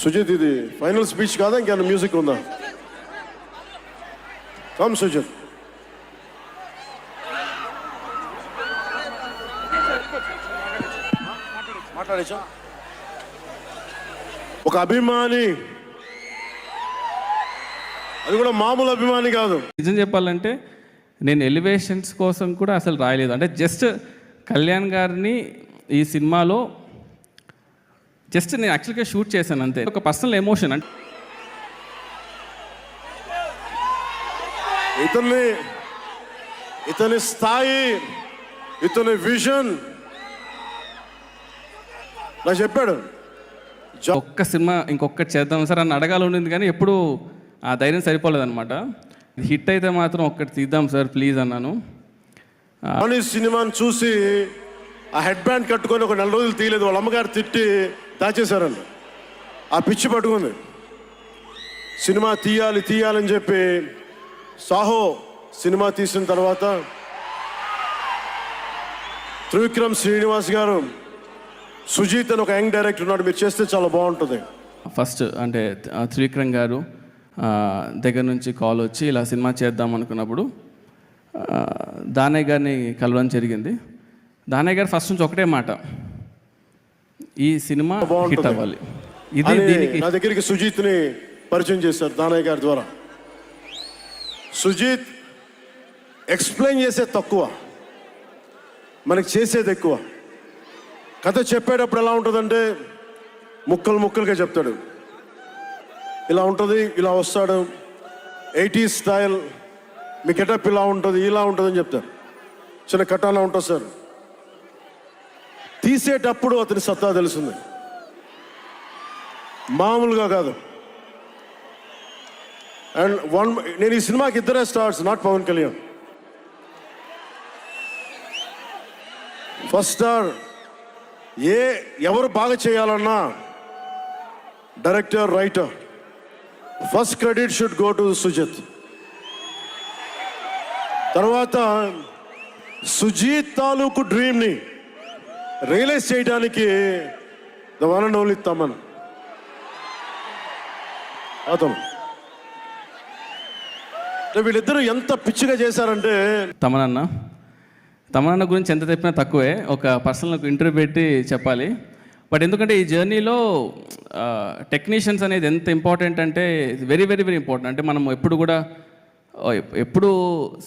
సుజిత్ ఇది final speech కాదా, ఇంకేమైనా మ్యూజిక్ ఉందా? కమ్ సుజిత్. మాట్లాడేచా? ఒక అభిమాని, అది కూడా మామూలు అభిమాని కాదు. నిజం చెప్పాలంటే నేను ఎలివేషన్స్ కోసం కూడా అసలు రాయలేదు. అంటే జస్ట్ కళ్యాణ్ గారిని ఈ సినిమాలో జస్ట్ నేను యాక్చువల్గా షూట్ చేశాను అంతే. ఒక పర్సనల్ ఎమోషన్. అంటే ఇతని స్థాయి, ఇతని విజన్ నాకు చెప్పాడు. ఒక్క సినిమా ఇంకొకటి చేద్దాం సార్ అని అడగాలి ఉండింది, కానీ ఎప్పుడు ఆ ధైర్యం సరిపోలేదన్నమాట. హిట్ అయితే మాత్రం ఒక్కటి తీద్దాం సార్ ప్లీజ్ అన్నాను. సినిమాని చూసి ఆ హెడ్ బ్యాండ్ కట్టుకొని ఒక 4 రోజులు తీయలేదు. వాళ్ళ అమ్మగారు తిట్టి దాచేశారండి. ఆ పిచ్చి పట్టుకుంది. సినిమా తీయాలని చెప్పి సాహో సినిమా తీసిన తర్వాత త్రివిక్రమ్ శ్రీనివాస్ గారు, సుజీత్ అని ఒక యంగ్ డైరెక్టర్ ఉన్నాడు, మీరు చేస్తే చాలా బాగుంటుంది. ఫస్ట్ అంటే త్రివిక్రమ్ గారు దగ్గర నుంచి కాల్ వచ్చి ఇలా సినిమా చేద్దాం అనుకున్నప్పుడు దానయ్య గారిని కలవడం జరిగింది. దానయ్య గారు ఫస్ట్ నుంచి ఒకటే మాట, ఈ సినిమా హిట్ అవ్వాలి. ఇది దీనికి నా దగ్గరికి సుజీత్ని పరిచయం చేశారు దానయ్య గారి ద్వారా. సుజీత్ ఎక్స్ప్లెయిన్ చేసేది తక్కువ, మనకి చేసేది ఎక్కువ. కథ చెప్పేటప్పుడు ఎలా ఉంటుందంటే ముక్కలుగా చెప్తాడు. ఇలా ఉంటుంది, ఇలా వస్తాడు, 80s స్టైల్, మీ గెటప్ ఇలా ఉంటుంది, ఇలా ఉంటుందని చెప్తారు. చిన్న కటానా ఉంటుంది సార్. తీసేటప్పుడు అతని సత్తా తెలుస్తుంది, మామూలుగా కాదు. అండ్ నేను ఈ సినిమాకి ఇద్దరే stars, not Pawan Kalyan. First star ఎవరు బాగా చేయాలన్నా director, writer, first credit should go to Sujith. తర్వాత సుజీత్ తాలూకు డ్రీమ్ని రియలైజ్ చేయడానికి the one and only Thaman. అతను వీళ్ళిద్దరూ ఎంత పిచ్చిగా చేశారంటే, తమనన్న గురించి ఎంత చెప్పినా తక్కువే. ఒక పర్సనల్ ఇంటర్వ్యూ పెట్టి చెప్పాలి. బట్ ఎందుకంటే ఈ జర్నీలో టెక్నీషియన్స్ అనేది ఎంత ఇంపార్టెంట్ అంటే వెరీ వెరీ వెరీ ఇంపార్టెంట్. అంటే మనం ఎప్పుడు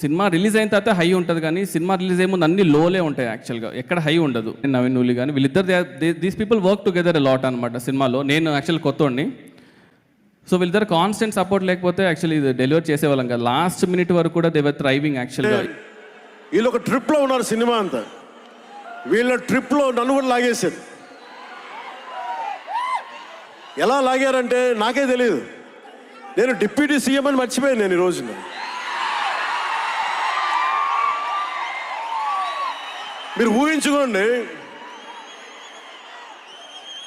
సినిమా రిలీజ్ అయిన తర్వాత హై ఉంటుంది, కానీ సినిమా రిలీజ్ అయ్యే ముందు అన్ని లోలే ఉంటాయి యాక్చువల్గా, ఎక్కడ హై ఉండదు. నవీన్ నూలి కానీ వీళ్ళిద్దరు these people work together a lot అనమాట సినిమాలో. నేను యాక్చువల్ కొత్తోడిని, సో వీళ్ళిద్దరు కాన్స్టెంట్ సపోర్ట్ లేకపోతే యాక్చువల్లీ ఇది డెలివర్ చేసేవాళ్ళం కదా. లాస్ట్ మినిట్ వరకు కూడా దే వర్ థ్రైవింగ్ యాక్చువల్గా. వీళ్ళు ఒక ట్రిప్లో ఉన్నారు సినిమా అంతా. వీళ్ళ ట్రిప్లో నన్ను కూడా లాగేశారు. ఎలా లాగారంటే నాకే తెలియదు. నేను డిప్యూటీ సీఎం అని మర్చిపోయాను నేను ఈ రోజున. మీరు ఊహించుకోండి,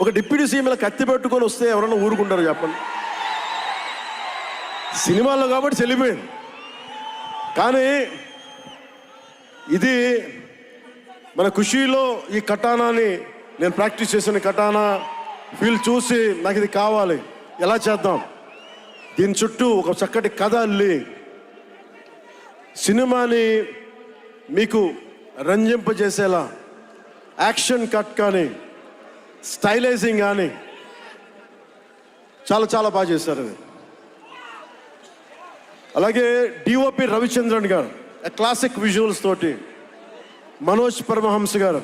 ఒక డిప్యూటీ సీఎం ఇలా కత్తి పెట్టుకొని వస్తే ఎవరన్నా ఊరుకుంటారు చెప్పండి? సినిమాల్లో కాబట్టి చెల్లిపోయింది. కానీ ఇది మన ఖుషీలో ఈ కటానాని నేను ప్రాక్టీస్ చేసిన కటానా ఫీల్ చూసి నాకు ఇది కావాలి, ఎలా చేద్దాం, దీని చుట్టూ ఒక చక్కటి కథ అల్లి సినిమాని మీకు రంజింపజేసేలా యాక్షన్ కట్ కానీ స్టైలైజింగ్ కానీ చాలా చాలా బాగా చేశారు అది. అలాగే డిఓపి రవిచంద్రన్ గారు క్లాసిక్ విజువల్స్ తోటి, మనోజ్ పరమహంస గారు